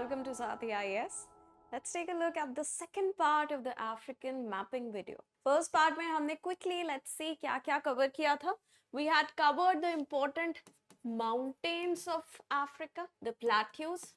welcome to Sathi IS. Let's take a look at the second part of the African mapping video. First part में हमने quickly let's see क्या-क्या cover किया था. We had covered the important mountains of Africa, the plateaus,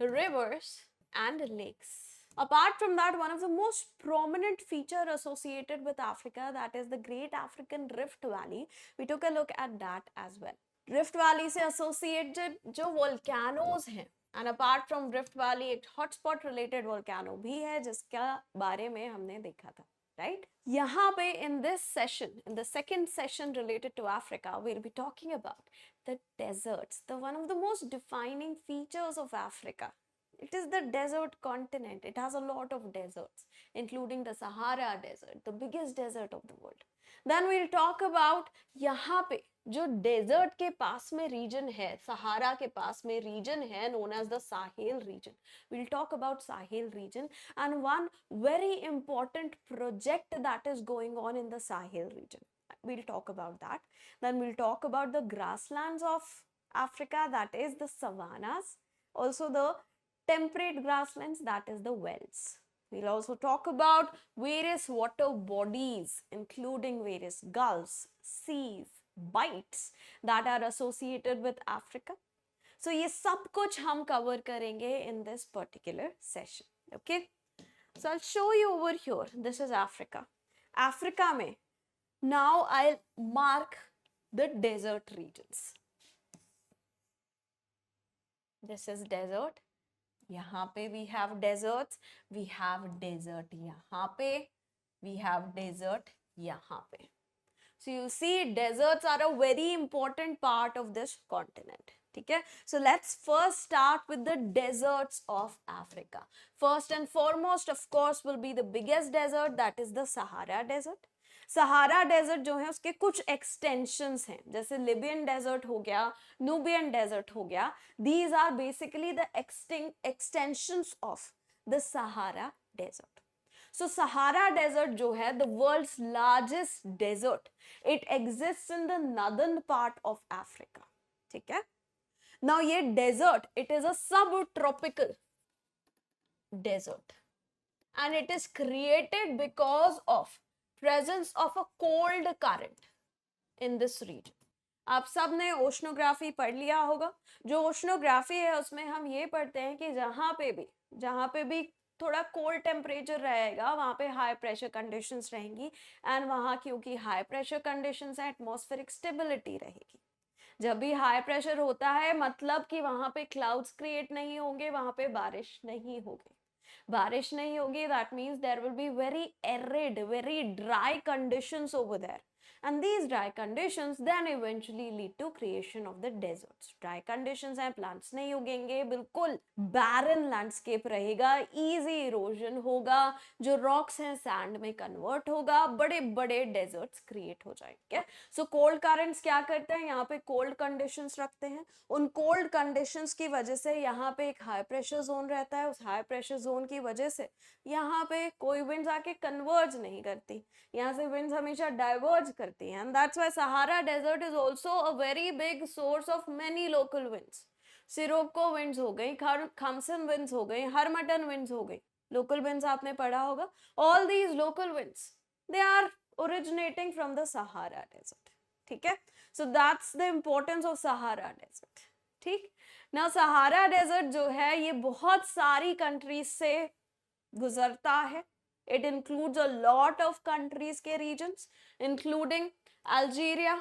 rivers and lakes. Apart from that, one of the most prominent feature associated with Africa, that is the Great African Rift Valley. We took a look at that as well. Rift Valley से associated जो volcanoes हैं, and apart from Rift Valley एक hotspot related volcano भी है जिसका बारे में हमने देखा था, right? यहाँ पे in this session, in the second session related to Africa, we'll be talking about the deserts, the one of the most defining features of Africa. It is the desert continent. It has a lot of deserts, including the Sahara Desert, the biggest desert of the world. Then we'll talk about यहाँ पे जो desert के पास में region है, Sahara के पास में region है, known as the Sahel region. We'll talk about Sahel region and one very important project that is going on in the Sahel region. We'll talk about that. Then we'll talk about the grasslands of Africa, that is the savannas. Also the temperate grasslands, that is the wells. We'll also talk about various water bodies, including various gulfs, seas, bights that are associated with Africa. So ये सब कुछ हम cover करेंगे in this particular session. Okay? So I'll show you over here. This is Africa. Africa में now I'll mark the desert regions. This is desert. यहाँ पे we have deserts, we have desert यहाँ पे, we have desert यहाँ पे. So you see, deserts are a very important part of this continent. ठीक है? So let's first start with the deserts of Africa. First and foremost, of course, will be the biggest desert, that is the Sahara Desert. Sahara desert जो है उसके कुछ extensions हैं, जैसे Libyan desert हो गया, नूबियन डेजर्ट हो गया. These are basically the extensions of the Sahara desert. So Sahara desert जो है the world's largest desert, it exists in the northern part of Africa. ठीक है? नाउ ये desert it is a subtropical desert and it is created because of presence of a cold current in this region. आप सब ने oceanography पढ़ लिया होगा. जो ओशनोग्राफी है उसमें हम ये पढ़ते हैं कि जहाँ पे भी थोड़ा कोल्ड टेम्परेचर रहेगा वहाँ पे हाई प्रेशर कंडीशंस रहेंगी, एंड वहाँ क्योंकि हाई प्रेशर कंडीशंस है एटमॉस्फेरिक स्टेबिलिटी रहेगी. जब भी हाई प्रेशर होता है मतलब कि वहाँ पे क्लाउड्स क्रिएट नहीं होंगे, वहाँ पे बारिश नहीं होगी. बारिश नहीं होगी, that means there will be very arid, very dry conditions over there, and these dry conditions then eventually lead to creation of the deserts. Dry conditions हैं, plants नहीं उगेंगे, बिल्कुल barren landscape रहेगा, easy erosion होगा, जो rocks हैं sand में convert होगा, बड़े बड़े deserts create हो जाएंगे. So cold currents क्या करते हैं, यहाँ पे cold conditions रखते हैं. उन cold conditions की वजह से यहाँ पे एक high pressure zone रहता है. उस high pressure zone की वजह से यहाँ पे कोई winds आके converge नहीं करती, यहाँ से winds हमेशा diverge करती हैं, and that's why Sahara Desert is also a very big source of many local winds. Scirocco winds हो गई, खमसन winds हो गई, हरमटन winds हो गई. Local winds आपने पढ़ा होगा. All these local winds, they are originating from the Sahara Desert. ठीक है? So that's the importance of Sahara Desert. ठीक? Now Sahara Desert जो है ये बहुत सारी countries से गुजरता है. It includes a lot of countries के regions, including Algeria,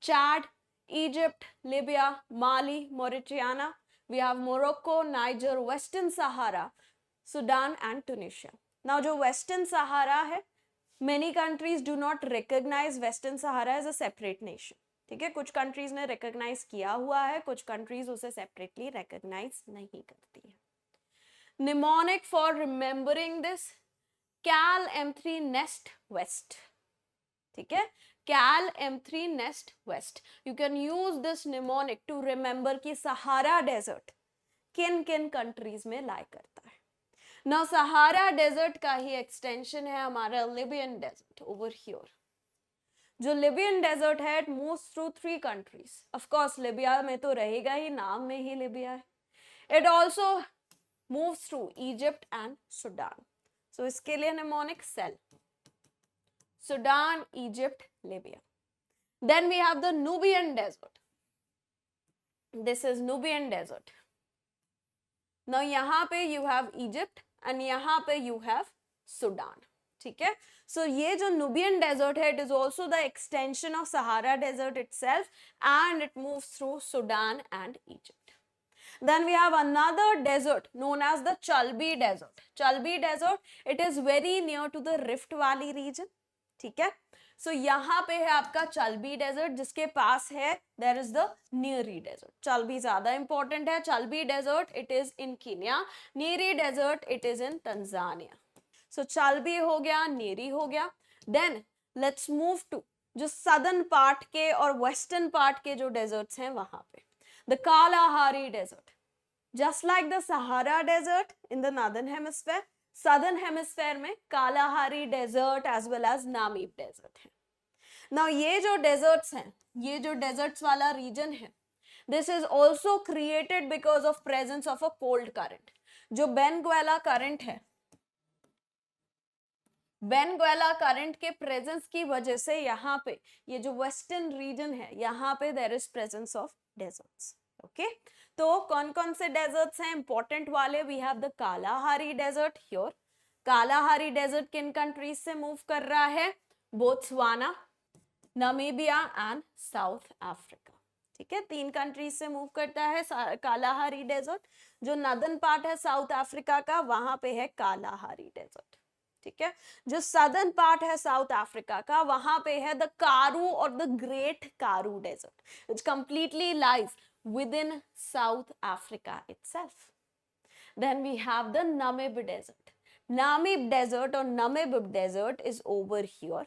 Chad, Egypt, Libya, Mali, Mauritania. We have Morocco, Niger, Western Sahara, Sudan and Tunisia. Now जो Western Sahara है, many countries do not recognize Western Sahara as a separate nation. ठीक है? कुछ countries ने recognize किया हुआ है, कुछ countries उसे separately recognize नहीं करती है. Mnemonic for remembering this, Cal M3 Nest West. ठीक है? Cal M3 Nest West. You can use this mnemonic to remember कि Sahara Desert किन किन countries में lie करता है. Now Sahara Desert का ही extension है हमारा Libyan Desert over here. जो Libyan Desert है it moves through 3 countries. Of course Libya में तो रहेगा ही, नाम में ही Libya है. It also moves through Egypt and Sudan. So इसके लिए mnemonic cell. Sudan, Egypt, Libya. Then we have the Nubian desert. This is Nubian desert. Now यहाँ पे you have Egypt and यहाँ पे you have Sudan. ठीक है? So ये जो Nubian desert है, it is also the extension of Sahara desert itself, and it moves through Sudan and Egypt. Then we have another desert known as the Chalbi desert. Chalbi desert, it is very near to the Rift Valley region. ठीक है? So यहाँ पे है आपका Chalbi desert, जिसके पास है there is the Nyeri desert. Chalbi ज़्यादा important है. Chalbi desert, it is in Kenya. Nyeri desert, it is in Tanzania. So Chalbi हो गया, Nyeri हो गया. Then let's move to जो southern part के और western part के जो deserts हैं वहाँ पे. The Kalahari desert. Just like the Sahara desert in the northern hemisphere, southern hemisphere में Kalahari desert as well as Namib desert है. Now ये जो deserts हैं, ये जो deserts वाला region है, this is also created because of presence of a cold current. जो Benguela current है, Benguela current के presence की वजह से यहाँ पे ये जो western region है, यहाँ पे there is presence of deserts. Okay, तो कौन कौन से डेजर्ट्स हैं इंपॉर्टेंट वाले? We have the Kalahari desert here. Kalahari desert किन कंट्रीज से मूव कर रहा है? Botswana, Namibia and South Africa. ठीक है, 3 कंट्रीज से मूव करता है कालाहारी डेजर्ट. जो नदर्न पार्ट है साउथ अफ्रीका का, वहां पे है कालाहारी डेजर्ट. ठीक है, जो सदर्न पार्ट है साउथ अफ्रीका का, वहां पे है द कारू और the great Karoo desert, which completely lies within South Africa itself. Then we have the Namib desert. Namib desert or Namib desert is over here.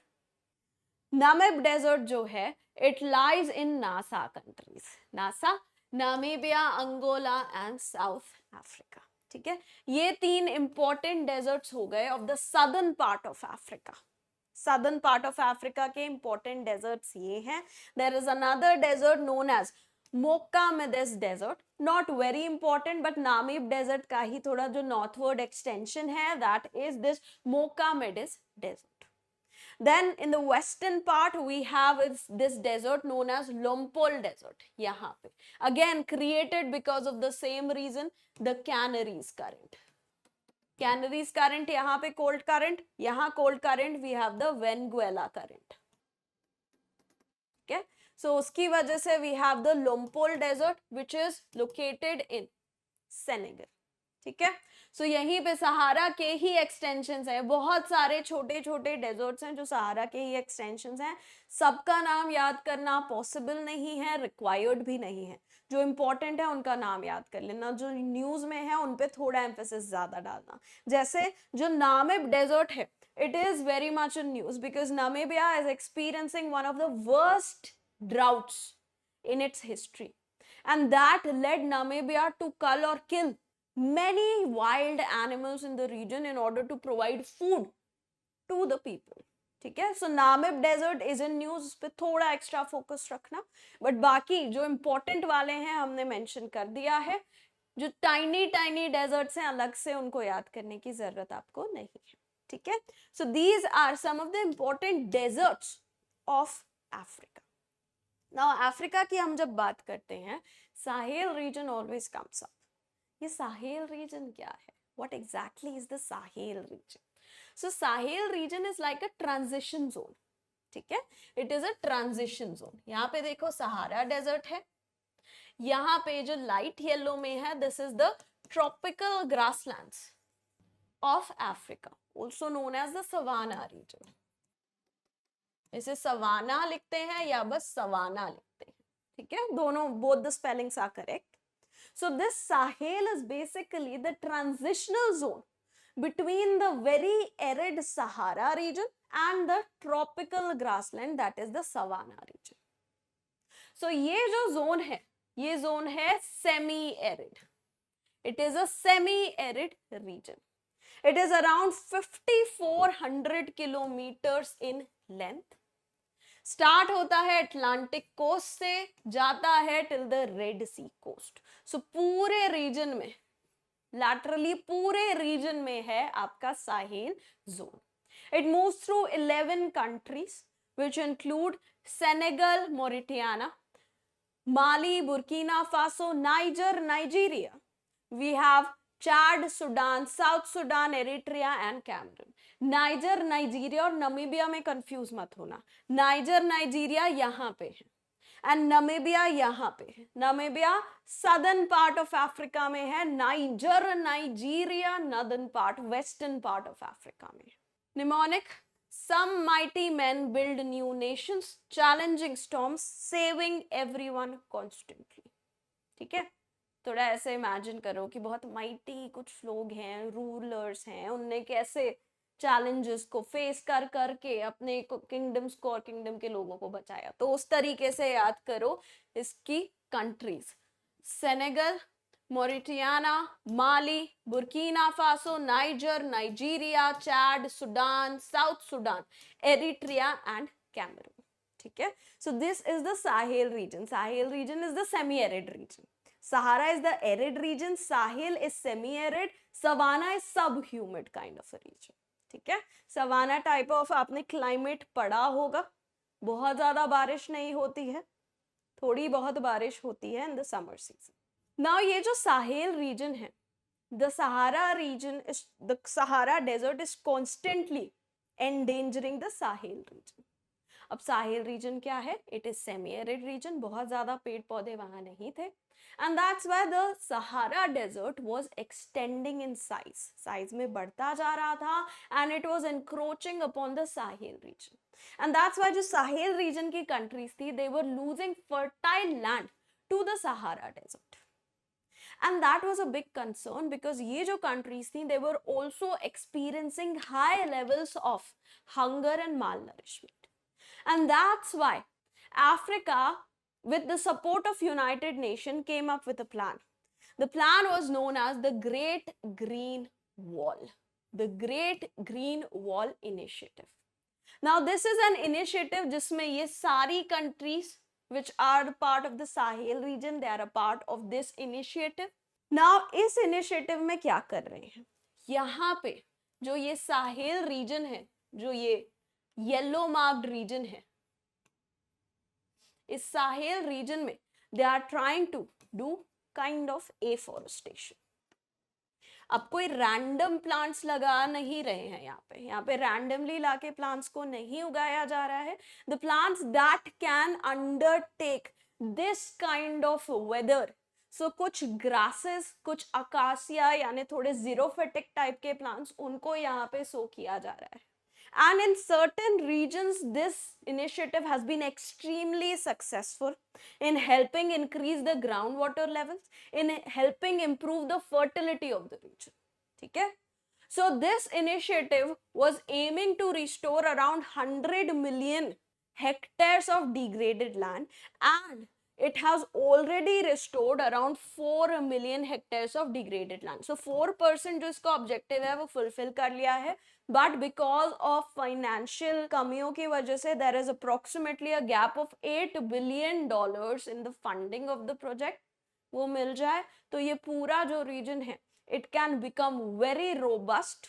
Namib desert जो है, it lies in NASA countries. NASA, Namibia, Angola and South Africa. ठीक है, ये 3 important deserts हो गए of the southern part of Africa. Southern part of Africa के important deserts ये हैं. There is another desert known as Mocha-Medes desert, not very important, but Namib desert का ही थोड़ा जो northward extension है, that is this Mocha-Medes desert. Then in the western part we have this desert known as Lompoll desert. यहाँ पे again created because of the same reason, the Canaries current. Canaries current यहाँ पे cold current, यहाँ cold current, we have the Benguela current. Okay, so उसकी वजह से we have the Lompoll desert which is located in Senegal. ठीक है, so यहीं पे सहारा के ही एक्सटेंशंस हैं. बहुत सारे छोटे छोटे डेजर्ट्स हैं जो सहारा के ही एक्सटेंशंस हैं. सबका नाम याद करना पॉसिबल नहीं है, रिक्वायर्ड भी नहीं है. जो इंपॉर्टेंट है उनका नाम याद कर लेना, जो न्यूज में है उन पे थोड़ा एम्फेसिस ज्यादा डालना. जैसे जो नामिब डेजर्ट है, it is very much in news because Namibia is experiencing one of the worst droughts in its history, and that led Namibia to cull or kill many wild animals in the region in order to provide food to the people. ठीक है, so Namib desert is in news, उस पे थोड़ा extra focus रखना, but बाकी जो important वाले हैं हमने मेंशन कर दिया है. जो टाइनी टाइनी डेजर्ट्स हैं अलग से उनको याद करने की जरूरत आपको नहीं है. ठीक है, so these are some of the important deserts of Africa. Now Africa की हम जब बात करते हैं, Sahel region always comes up. ये Sahel region क्या है? What exactly is the Sahel region? So Sahel region is like a transition zone. ठीक है, it is a transition zone. यहाँ पे देखो सहारा डेजर्ट है, यहाँ पे जो लाइट येलो में है, this is the tropical grasslands of Africa, also known as the Savannah region. इसे सवाना लिखते हैं या बस सवाना लिखते हैं. ठीक है, दोनों both the spellings are correct. So this Sahel is basically the transitional zone between the very arid Sahara region and the tropical grassland, that is the Savannah region. So ये जो zone है, ये zone है semi-arid. It is a semi-arid region. It is around 5,400 kilometers in length. Start होता है Atlantic coast से, जाता है till the Red Sea coast. So पूरे रीजन में, लैटरली पूरे रीजन में है आपका Sahel zone. It moves through 11 countries which include Senegal, Mauritania, Mali, Burkina Faso, Niger, Nigeria. We have Chad, Sudan, South Sudan, Eritrea and Cameroon. Niger, Nigeria और Namibia में confuse मत होना. Niger, Nigeria यहाँ पे है एंड नमीबिया यहाँ पे है. Namibia southern part of Africa में है. Niger, Nigeria northern part, western part of Africa में है. Mnemonic, some mighty men build new nations, challenging storms, saving everyone constantly. ठीक है, थोड़ा ऐसे इमेजिन करो कि बहुत माइटी कुछ लोग हैं, रूलर्स हैं, उनने कैसे चैलेंजेस को फेस कर करके अपने किंगडम्स को और किंगडम के लोगों को बचाया. तो उस तरीके से याद करो इसकी countries. Senegal, Mauritania, Mali, Burkina Faso, Niger, Nigeria, Chad, Sudan, South Sudan, Eritrea and Cameroon. ठीक है, so this is the Sahel region. Sahel region is the semi-arid region. Sahara is the arid region. Sahel is semi-arid. Savannah is sub-humid kind of a region. ठीक है, savanna type of आपने climate पढ़ा होगा. बहुत ज्यादा बारिश नहीं होती है, थोड़ी बहुत बारिश होती है in the summer season. Now ये जो साहेल रीजन है, the Sahara region is, the Sahara desert is constantly endangering the Sahel region. अब साहेल रीजन क्या है? It is semi arid region. बहुत ज्यादा पेड़ पौधे वहां नहीं थे and that's why the Sahara desert was extending in size में बढ़ता जा रहा था and it was encroaching upon the Sahel region. And that's why जो साहेल रीजन की कंट्रीज थी, they were losing fertile land to the Sahara desert. And that was a big concern because ये जो countries थी, they were also experiencing high levels of hunger and malnourishment. And that's why Africa, with the support of United Nations, came up with a plan. The plan was known as the Great Green Wall. The Great Green Wall Initiative. Now this is an initiative जिसमें ये सारी countries which are part of the Sahel region, they are a part of this initiative. Now इस initiative में क्या कर रहे हैं? यहाँ पे जो ये साहेल region है, जो ये yellow marked region है, इस साहेल region में they are trying to do kind of afforestation. अब कोई रैंडम प्लांट्स लगा नहीं रहे हैं यहाँ पे रैंडमली लाके प्लांट्स को नहीं उगाया जा रहा है. The plants that can undertake this kind of weather. So कुछ ग्रासेस, कुछ अकासिया यानी थोड़े जीरोफिटिक टाइप के प्लांट्स, उनको यहाँ पे सो किया जा रहा है. And in certain regions, this initiative has been extremely successful in helping increase the groundwater levels, in helping improve the fertility of the region. ठीक है? So this initiative was aiming to restore around 100 million hectares of degraded land, and it has already restored around 4 million hectares of degraded land. So 4% जो इसका objective है वो fulfill कर लिया है. But because of financial कमियों की वजह से there is approximately a gap of $8 billion in the funding of the project. वो मिल जाए तो ये पूरा जो region है, it can become very robust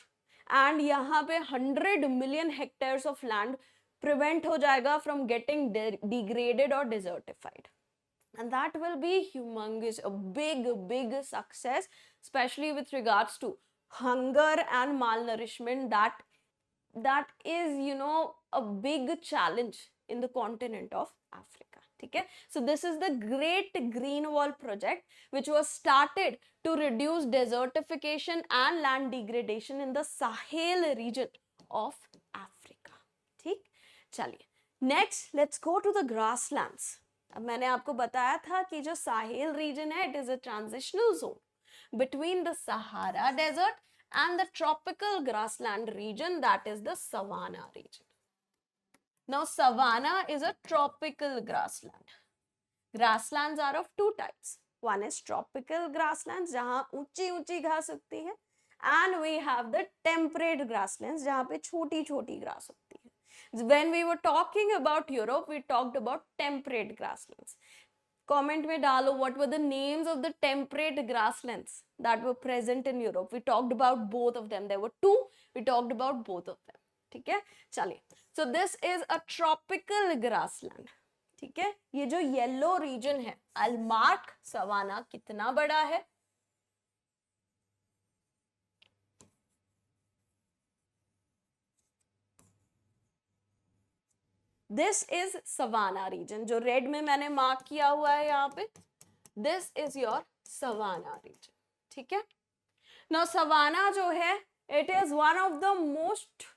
and यहाँ पे 100 million hectares of land prevent हो जाएगा from getting degraded or desertified. And that will be humongous, a big success, especially with regards to hunger and malnourishment that is, you know, a big challenge in the continent of Africa. Okay? So this is the Great Green Wall project, which was started to reduce desertification and land degradation in the Sahel region of Africa. ठीक? चलिए, next let's go to the grasslands. अब मैंने आपको बताया था कि जो Sahel region है, it is a transitional zone between the Sahara Desert and the tropical grassland region, that is the savanna region. Now savanna is a tropical grassland. Grasslands are of two types. One is tropical grasslands जहाँ ऊंची ऊंची घास उगती है, and we have the temperate grasslands जहाँ पे छोटी छोटी घास उगती है. When we were talking about Europe, we talked about temperate grasslands. Comment में डालो what were the names of the temperate grasslands that were present in Europe. We talked about both of them. There were two. We talked about both of them. ठीक है, चलिए. So this is a tropical grassland. ठीक है, ये जो yellow region है, I'll mark savanna कितना बड़ा है. This is savanna region. जो रेड में मैंने मार्क किया हुआ है यहाँ पे, this is your savanna region. ठीक है. Now savanna जो है, it is one of the most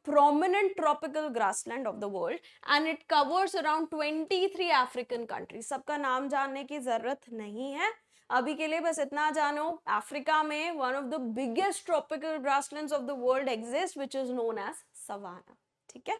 prominent tropical grassland of the world, and it covers around 23 African countries. सबका नाम जानने की जरूरत नहीं है, अभी के लिए बस इतना जानो, अफ्रीका में one of the biggest tropical grasslands of the world exists, which is known as savanna. ठीक है.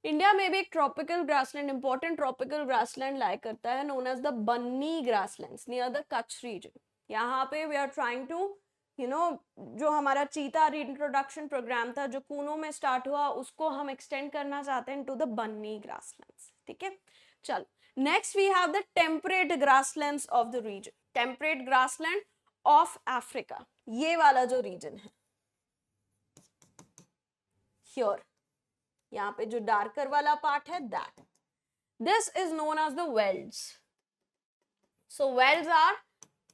इंडिया में भी एक tropical grassland, important tropical grassland लाया करता है, known as the Banni grasslands near the Kutch region. यहाँ पे वी आर ट्राइंग टू जो हमारा चीता रीइंट्रोडक्शन प्रोग्राम था जो कूनो में स्टार्ट हुआ, उसको हम एक्सटेंड करना चाहते हैं टू द बन्नी ग्रासलैंड्स. ठीक है, चल next we have the temperate grasslands of the region. Temperate grassland of Africa, ये वाला जो रीजन है हियर, यहाँ पे जो डार्कर वाला पार्ट है, that this is known as the velds. So velds are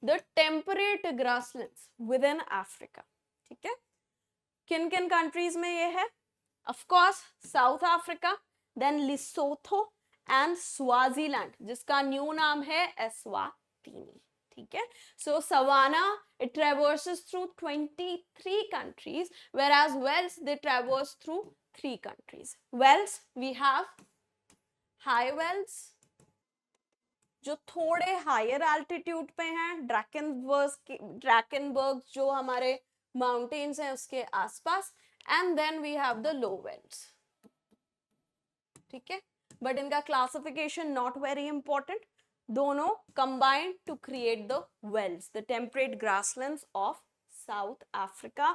the temperate grasslands within Africa. ठीक है, किन किन कंट्रीज में ये है? Of course South Africa, then Lesotho and Swaziland, जिसका न्यू नाम है एस्वातिनी. ठीक है, so savanna it traverses through 23 countries, whereas Wales they traverse through 3 countries. Wales we have high Wales जो थोड़े हायर एल्टीट्यूड पे हैं, ड्रैकेनबर्ग जो हमारे माउंटेन्स हैं उसके आसपास, and then we have the low velds. ठीक है, बट इनका क्लासिफिकेशन नॉट वेरी इंपॉर्टेंट, दोनों combined to create the wells, the temperate grasslands of South Africa,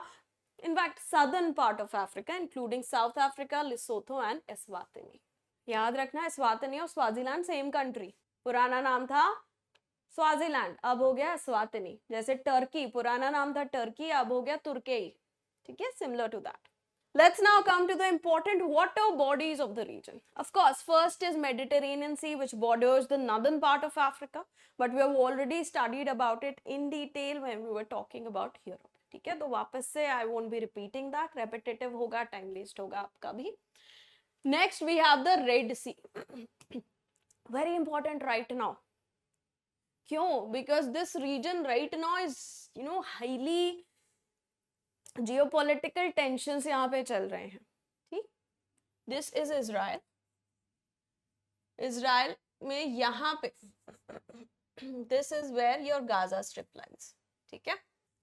in fact southern part of Africa including South Africa, Lesotho and Eswatini. याद रखना, Eswatini और Swaziland same country. पुराना नाम था Swaziland, अब हो गया एस्वातिनी. जैसे टर्की, पुराना नाम था टर्की, अब हो गया तुर्की. ठीक है, similar to that. Let's now come to the important water bodies of the region. Of course, first is Mediterranean Sea, which borders the northern part of Africa, but we have already studied about it in detail when we were talking about Europe. ठीक है, तो वापस से I won't be repeating that, repetitive होगा, time waste होगा आपका भी. Next we have the Red Sea. Very important right now. क्यों? Because this region right now is highly geopolitical tensions यहाँ पे चल रहे हैं. ठीक, दिस इज इजराइल. इजराइल में यहाँ पे this is where your Gaza strip lines. ठीक है,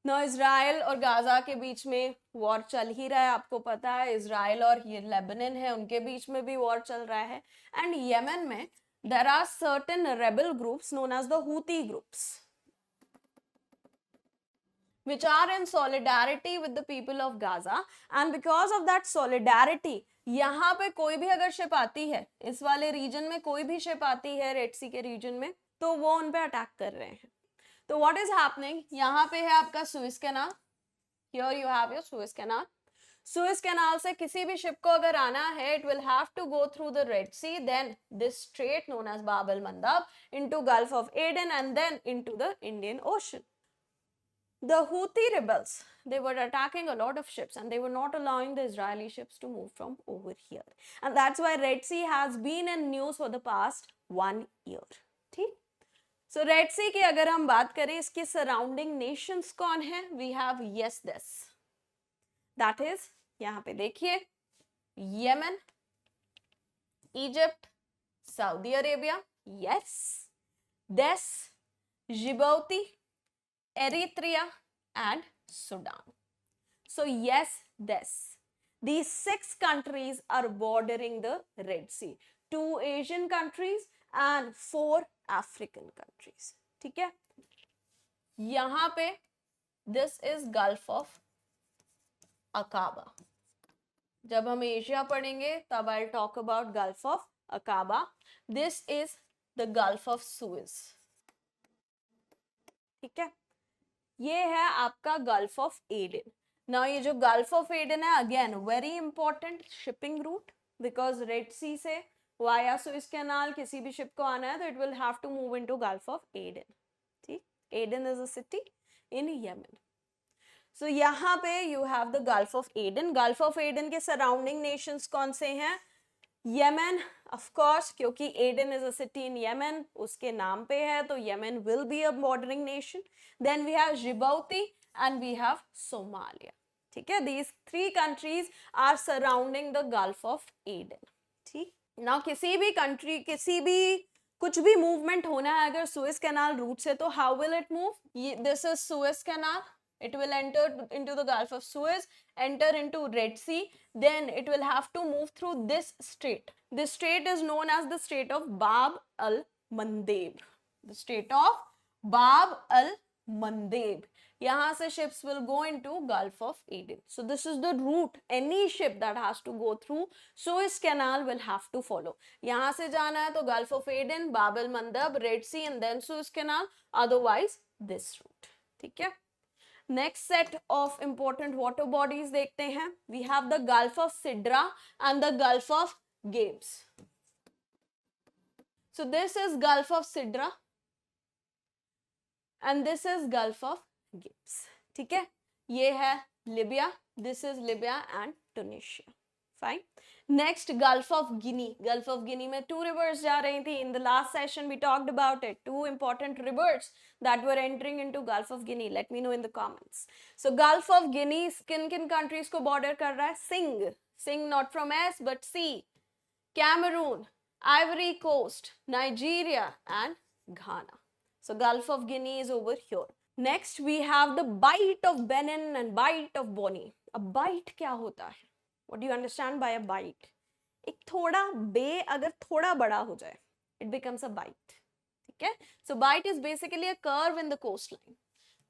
ना इजराइल और गाजा के बीच में वॉर चल ही रहा है, आपको पता है. इजराइल और ये लेबनान है, उनके बीच में भी वॉर चल रहा है. एंड यमन में there are certain rebel groups known as the Houthi groups, which are in solidarity with the people of Gaza, and because of that solidarity, यहाँ पे कोई भी अगर शिप आती है, इस वाले रीजन में कोई भी शिप आती है रेड सी के रीजन में, तो वो उन पे अटैक कर रहे हैं. तो what is happening, यहाँ पे है आपका Suez canal. Here you have your Suez canal. Suez canal से किसी भी शिप को अगर आना है, it will have to go through the Red Sea, then this strait known as Bab el-Mandab, into Gulf of Aden, and then into the Indian Ocean. The Houthi rebels, they were attacking a lot of ships and they were not allowing the Israeli ships to move from over here, and that's why Red Sea has been in news for the past 1 year. ठीक, so Red Sea की अगर हम बात करें, इसके surrounding nations कौन है? We have yes this, that is यहाँ पे देखिए Yemen, Egypt, Saudi Arabia, yes this, Djibouti, Eritrea and Sudan. So yes, this. These 6 countries are bordering the Red Sea. 2 Asian countries and 4 African countries. ठीक है, यहाँ पे this is Gulf of Aqaba. जब हम Asia पढ़ेंगे तब I talk about gulf of Aqaba. This is the Gulf of Suez. ठीक है, ये है आपका गल्फ ऑफ एडन. नाउ ये जो गल्फ ऑफ एडन है, again very important shipping route, because Red Sea से वाया सुएज कैनाल किसी भी शिप को आना है तो it will have to move into Gulf of Aden. ठीक, Aden is a city in Yemen. So यहाँ पे you have the Gulf of Aden. Gulf of Aden के सराउंडिंग नेशंस कौन से हैं? यमन, ऑफ कोर्स, क्योंकि Aden is a city in Yemen, उसके नाम पे है, तो Yemen will be a bordering nation. Then we have Djibouti and we have Somalia. ठीक है, these 3 countries are surrounding the Gulf of Aden. ठीक, now किसी भी कंट्री, किसी भी कुछ भी मूवमेंट होना है अगर सुएज कैनाल रूट से, तो how will it move? This is Suez canal, it will enter into the Gulf of Suez, enter into Red Sea, then it will have to move through this strait. This strait is known as the Strait of Bab al-Mandeb. The Strait of Bab al-Mandeb. यहाँ से ships will go into Gulf of Aden. So this is the route any ship that has to go through Suez Canal will have to follow. यहाँ से जाना है तो Gulf of Aden, Bab al-Mandeb, Red Sea and then Suez Canal. Otherwise this route. ठीक है. Next set of important water bodies देखते हैं. We have the Gulf of Sidra and the Gulf of Gabes. So this is Gulf of Sidra and this is Gulf of Gabes. ठीक है, ये है Libya, this is Libya and Tunisia. Fine. Next Gulf of Guinea. Gulf of Guinea में 2 rivers जा रही थी. In the last session we talked about it. 2 important rivers that were entering into Gulf of Guinea. Let me know in the comments. So Gulf of Guinea किन countries को border कर रहा है? Sing not from S but C. Cameroon, Ivory Coast, Nigeria and Ghana. So Gulf of Guinea is over here. Next we have the Bight of Benin and Bight of Bonny. अब bight क्या होता है? What do you understand by a bight? एक थोड़ा बे अगर थोड़ा बड़ा हो जाए, it becomes a bight. ठीक है, so bight is basically a curve in the coastline.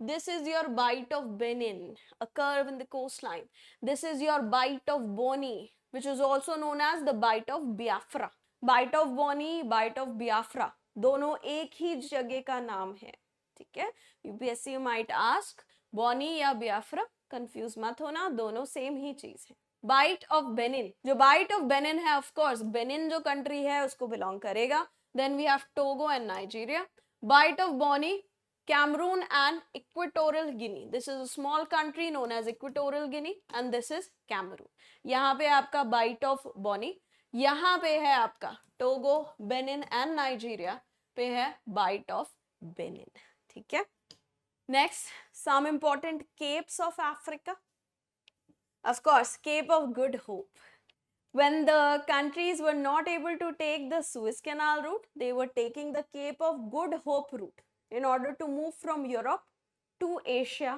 This is your bight of Benin, a curve in the coastline. This is your bight of Bonny, which is also known as the bight of Biafra. Bight of Bonny, bight of Biafra, दोनों एक ही जगह का नाम है. ठीक है, UPSC might ask Bonny या Biafra, confuse मत होना, दोनों सेम ही चीज है. बाइट ऑफ बेनिन, जो बाइट ऑफ बेनिन है ऑफ कोर्स बेनिन जो कंट्री है उसको बिलोंग करेगा. Then we have Togo and Nigeria. Bight of Bonny, Cameroon and Equatorial Guinea. This is a small country known as Equatorial Guinea and this is Cameroon. यहाँ पे आपका bite of Bonnie, यहाँ पे है आपका टोगो, बेनिन एंड नाइजीरिया पे है bight of Benin. ठीक है. Next, some important capes of Africa. Of course, Cape of Good Hope. When the countries were not able to take the Suez Canal route, they were taking the Cape of Good Hope route in order to move from Europe to Asia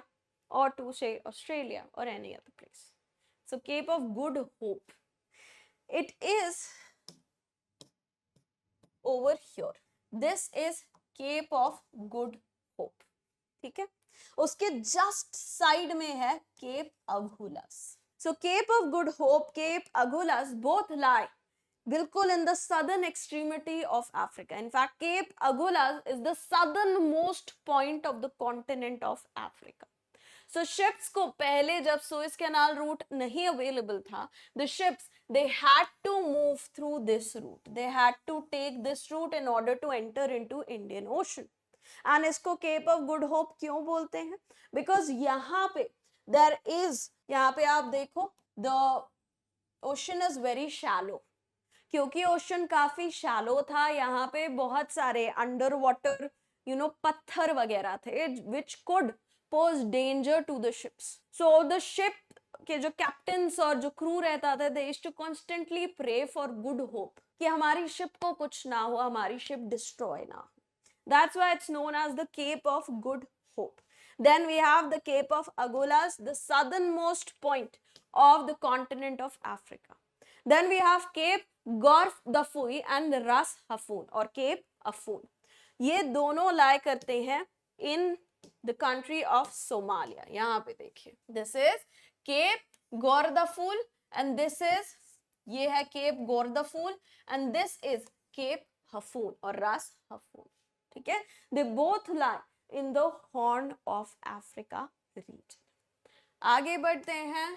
or to say Australia or any other place. So Cape of Good Hope, it is over here. This is Cape of Good Hope. ठीक है, उसके just side में है cap अगुलस. So Cape of Good Hope, Cape Agulhas both lie बिल्कुल in the southern extremity of Africa. In fact, Cape Agulhas is the southernmost point of the continent of Africa. So ships को पहले जब Suez Canal route नहीं available था, the ships they had to move through this route. They had to take this route in order to enter into Indian Ocean. And इसको Cape of Good Hope क्यों बोलते हैं? Because यहाँ पे there is, यहाँ पे आप देखो the ocean is very shallow. क्योंकि ओशन काफी शैलो था, यहाँ पे बहुत सारे अंडर वाटर पत्थर वगैरह थे which could pose danger to the ships. So the ship के जो कैप्टन्स और जो क्रू रहता था they used to constantly pray for good hope कि हमारी शिप को कुछ ना हो, हमारी शिप डिस्ट्रॉय ना हो. That's why it's known as the Cape of Good Hope. Then we have the Cape of Agulhas, the southernmost point of the continent of Africa. Then we have Cape Gorf Dafui and Ras Hafun or Cape Afun. ये दोनों lie करते हैं in the country of Somalia. यहाँ पे देखिए, this is Cape Gordaful and this is, ये है Cape Gordafool and this is Cape Hafoon or Ras Hafoon. ठीक है, they both lie in the Horn of Africa region. आगे बढ़ते हैं.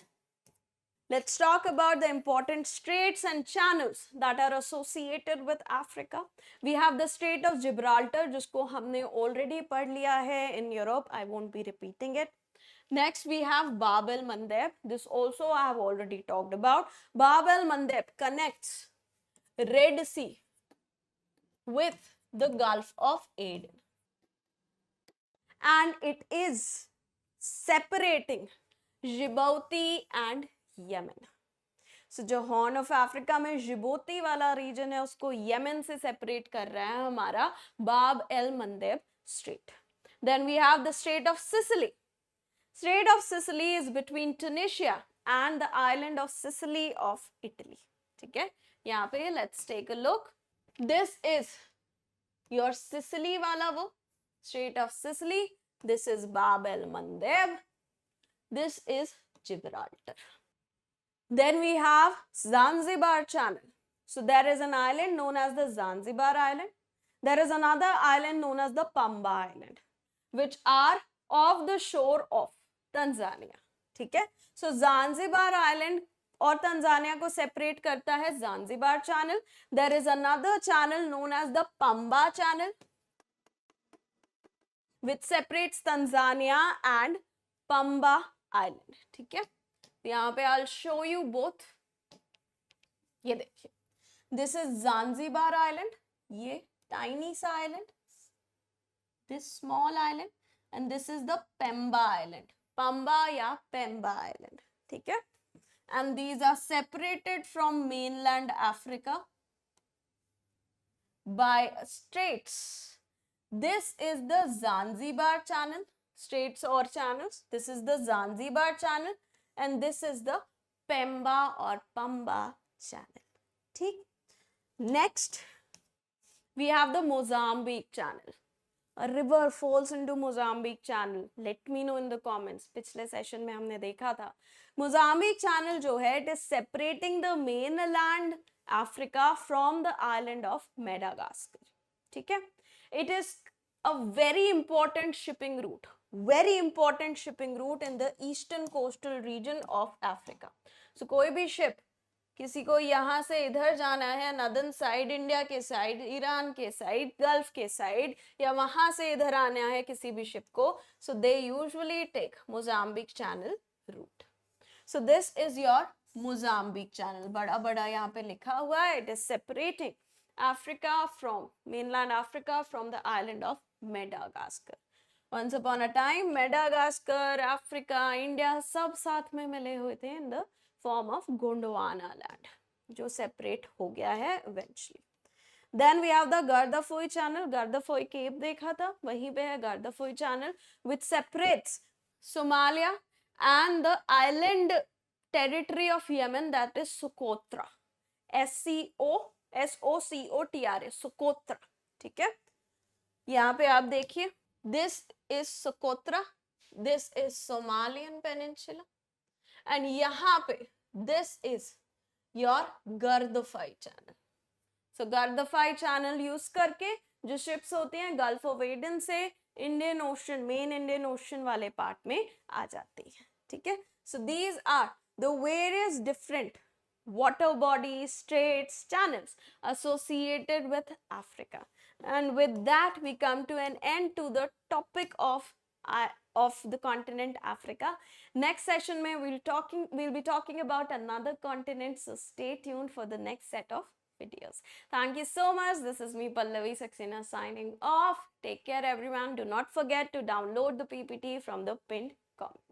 Let's talk about the important straits and channels that are associated with Africa. We have the Strait of Gibraltar, जिसको हमने already पढ़ लिया है in Europe. I won't be repeating it. Next, we have Bab el Mandeb. This also I have already talked about. Bab el Mandeb connects Red Sea with the Gulf of Aden. And it is separating Djibouti and Yemen. So जो horn of Africa में Djibouti वाला reason है उसको Yemen से separate कर रहा है हमारा Bab el Mandeb strait. Then we have the Strait of Sicily. Strait of Sicily is between Tunisia and the island of Sicily of Italy. ठीक है, यहाँ पे let's take a look. This is your Sicily वाला वो Strait of Sicily. This is Bab el Mandeb. This is Gibraltar. Then we have Zanzibar Channel. So there is an island known as the Zanzibar Island. There is another island known as the Pamba Island, which are off the shore of Tanzania. ठीक है, so Zanzibar Island और Tanzania को separate करता है Zanzibar Channel. There is another channel known as the Pamba Channel, which separates Tanzania and Pamba Island. ठीक है, यहाँ पे I'll show you both. ये देखिए, this is Zanzibar Island, ये tiny सा island, this small island, and this is the Pemba Island, Pamba या Pemba Island. ठीक है, and these are separated from mainland Africa by straits. This is the Zanzibar Channel, straits or channels. This is the Zanzibar Channel and this is the Pemba or Pamba Channel. ठीक. Next, we have the Mozambique Channel. A river falls into Mozambique Channel. Let me know in the comments. पिछले session में हमने देखा था. Mozambique Channel जो है, it is separating the mainland Africa from the island of Madagascar. ठीक है? It is a very important shipping route. Very important shipping route in the eastern coastal region of Africa. So कोई भी ship किसी को यहाँ से इधर जाना है, नदन साइड, इंडिया के साइड, ईरान के साइड, गल्फ के साइड, या वहां से इधर आना है किसी भी शिप को, so they usually take Mozambique Channel route. So this is your Mozambique Channel. बड़ा बड़ा यहाँ पे लिखा हुआ है. It is separating Africa from mainland Africa from the island of Madagascar. Once upon a time, Madagascar, Africa, India सब साथ में मिले हुए थे in the form of Gondwana land, जो separate हो गया है eventually. Then we have the Gardafoy Channel. Gardafoy Cape देखा था, वहीं पे है Gardafoy Channel, which separates Somalia and the island territory of Yemen, that is Socotra. S-O-C-O-T-R-A, Socotra. ठीक है, यहाँ पे आप देखिए, this is Socotra, this is Somalian Peninsula, and यहाँ पे this is your Gardafoy Channel. So Gardafoy Channel use करके जो ships होती हैं Gulf of Aden से Indian Ocean, main Indian Ocean वाले part में आ जाती हैं. ठीक है, so these are the various different water bodies, straits, channels associated with Africa. And with that we come to an end to the topic of the continent Africa. Next session mein we'll be talking about another continent, so stay tuned for the next set of videos. Thank you so much. This is me, Pallavi Saxena, signing off. Take care everyone. Do not forget to download the PPT from the pinned comment.